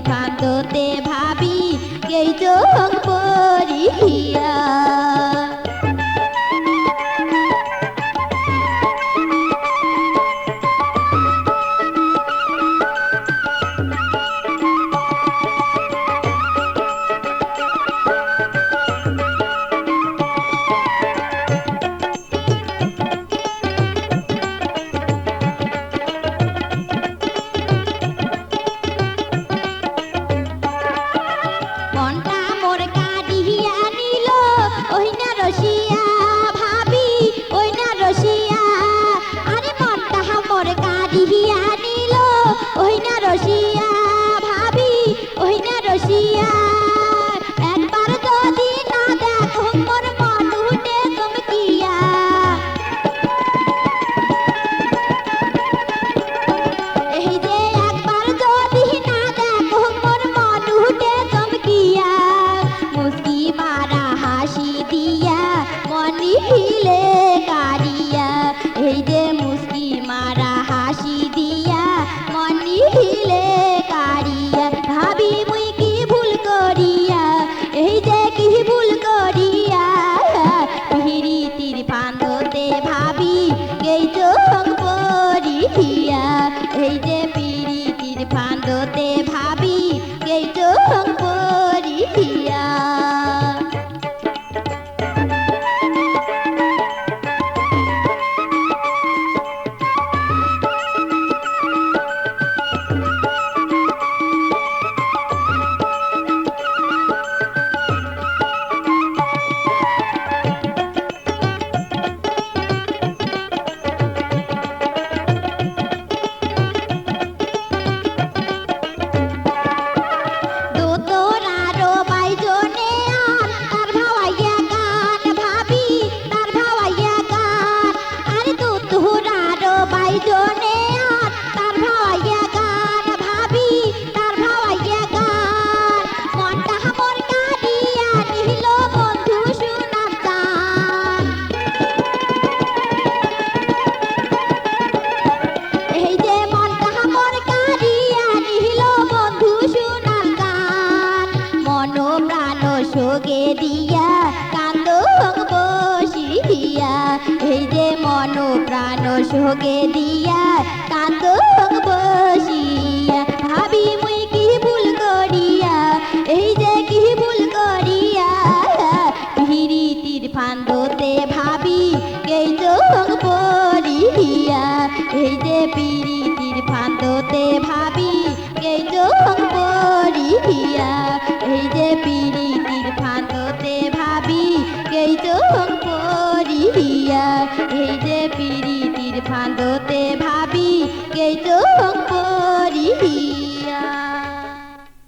ফান্দতে ভাবি এই চোখ পড়িয়া মনটা মোর কাঁদিয়া নিল ওই না রসিয়া ভাবি ওই না রসিয়া আরে মনটা মোর কাঁদিয়া নিল ওই না রসিয়া ভাবি ওই না রসিয়া একবার যদি না দেখো মোর মন উঠে চমকিয়া এই যে একবার যদি না দেখো মোর মন উঠে চমকিয়া মুস্কি মারা হাসি দিয়া মনি হিলে কারিয়া এই যে মুস্কি মারা হাসি দিয়া মনি হিলে কারিয়া ভাবি মুই কি ভুল করিয়া এই যে কি ভুল করিয়া পিরিতির ফান্দতে ভাবি এই চোখ পড়িয়া এই যে পিরিতির ফান্দতে ভাবি এই চোখ পড়িয়া দোতরারো বাইজনে আর তার ভাওয়াইয়া গান ভাবি তার ভাওয়াইয়া গান আরে দোতরারো বাইজনে আর তার ভাওয়াইয়া গান ভাবি তার ভাওয়াইয়া গান মনটা মোর কাঁদিয়া নিল বন্ধু সোনার গান এই যে মনটা মোর কাঁদিয়া নিল বন্ধু সোনার গান মন প্রাণ সোগে দিয়া কান্দ বসিয়া এই যে মন প্রাণ সোগে দিয়া কান্দ বসিয়া ভাবি মুই কি ভুল করিয়া এই যে কি ভুল করিয়া পিরিতির ফান্দতে ভাবি এই চোখ পড়িয়া এই যে পিরিতির ফান্দতে ভাবি এই চোখ পড়িয়া এই যে পিরিতির ফান্দতে ভাবি এই চোখ পড়িয়া এই যে পিরিতির ফান্দতে ভাবি এই চোখ